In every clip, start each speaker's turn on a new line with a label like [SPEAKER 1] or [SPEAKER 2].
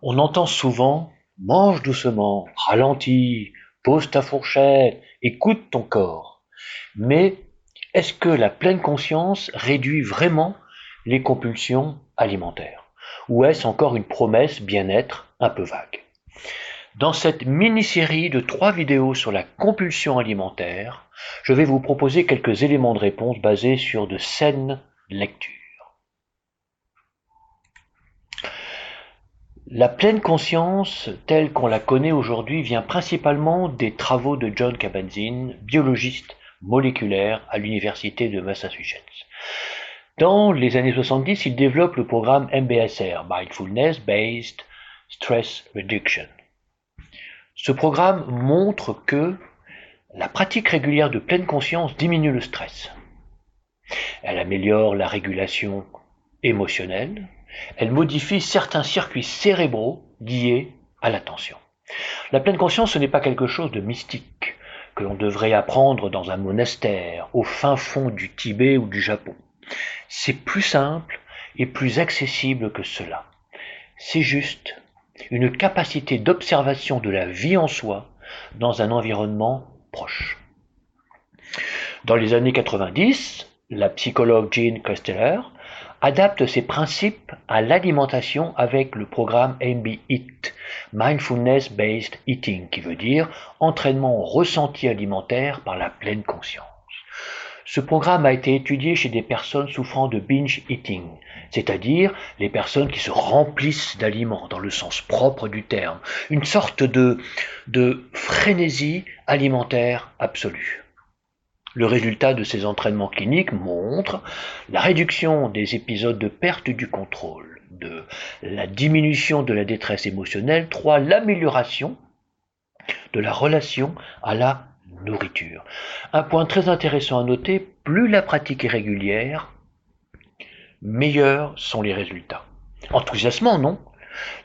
[SPEAKER 1] On entend souvent mange doucement, ralentis, pose ta fourchette, écoute ton corps. Mais est-ce que la pleine conscience réduit vraiment les compulsions alimentaires? Ou est-ce encore une promesse bien-être un peu vague? Dans cette mini-série de 3 vidéos sur la compulsion alimentaire, je vais vous proposer quelques éléments de réponse basés sur de saines lectures. La pleine conscience, telle qu'on la connaît aujourd'hui, vient principalement des travaux de John Kabat-Zinn, biologiste moléculaire à l'université de Massachusetts. Dans les années 70, il développe le programme MBSR, Mindfulness Based Stress Reduction. Ce programme montre que la pratique régulière de pleine conscience diminue le stress. Elle améliore la régulation émotionnelle. Elle modifie certains circuits cérébraux liés à l'attention. La pleine conscience, ce n'est pas quelque chose de mystique que l'on devrait apprendre dans un monastère au fin fond du Tibet ou du Japon. C'est plus simple et plus accessible que cela. C'est juste une capacité d'observation de la vie en soi dans un environnement proche. Dans les années 90, la psychologue Jean Koesteller adapte ces principes à l'alimentation avec le programme MB-EAT, Mindfulness Based Eating, qui veut dire entraînement au ressenti alimentaire par la pleine conscience. Ce programme a été étudié chez des personnes souffrant de binge eating, c'est-à-dire les personnes qui se remplissent d'aliments dans le sens propre du terme, une sorte de frénésie alimentaire absolue. Le résultat de ces entraînements cliniques montre la réduction des épisodes de perte du contrôle, de la diminution de la détresse émotionnelle, 3. L'amélioration de la relation à la nourriture. Un point très intéressant à noter, plus la pratique est régulière, meilleurs sont les résultats. Enthousiasmant, non?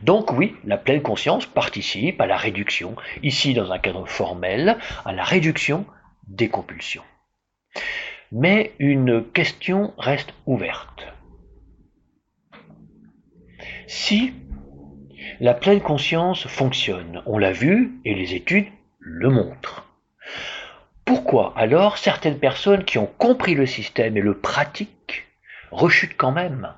[SPEAKER 1] Donc oui, la pleine conscience participe à la réduction, ici dans un cadre formel, à la réduction des compulsions. Mais une question reste ouverte. Si la pleine conscience fonctionne, on l'a vu et les études le montrent, pourquoi alors certaines personnes qui ont compris le système et le pratiquent rechutent quand même?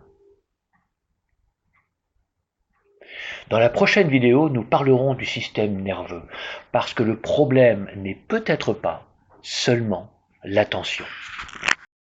[SPEAKER 1] Dans la prochaine vidéo, nous parlerons du système nerveux, parce que le problème n'est peut-être pas seulement l'attention.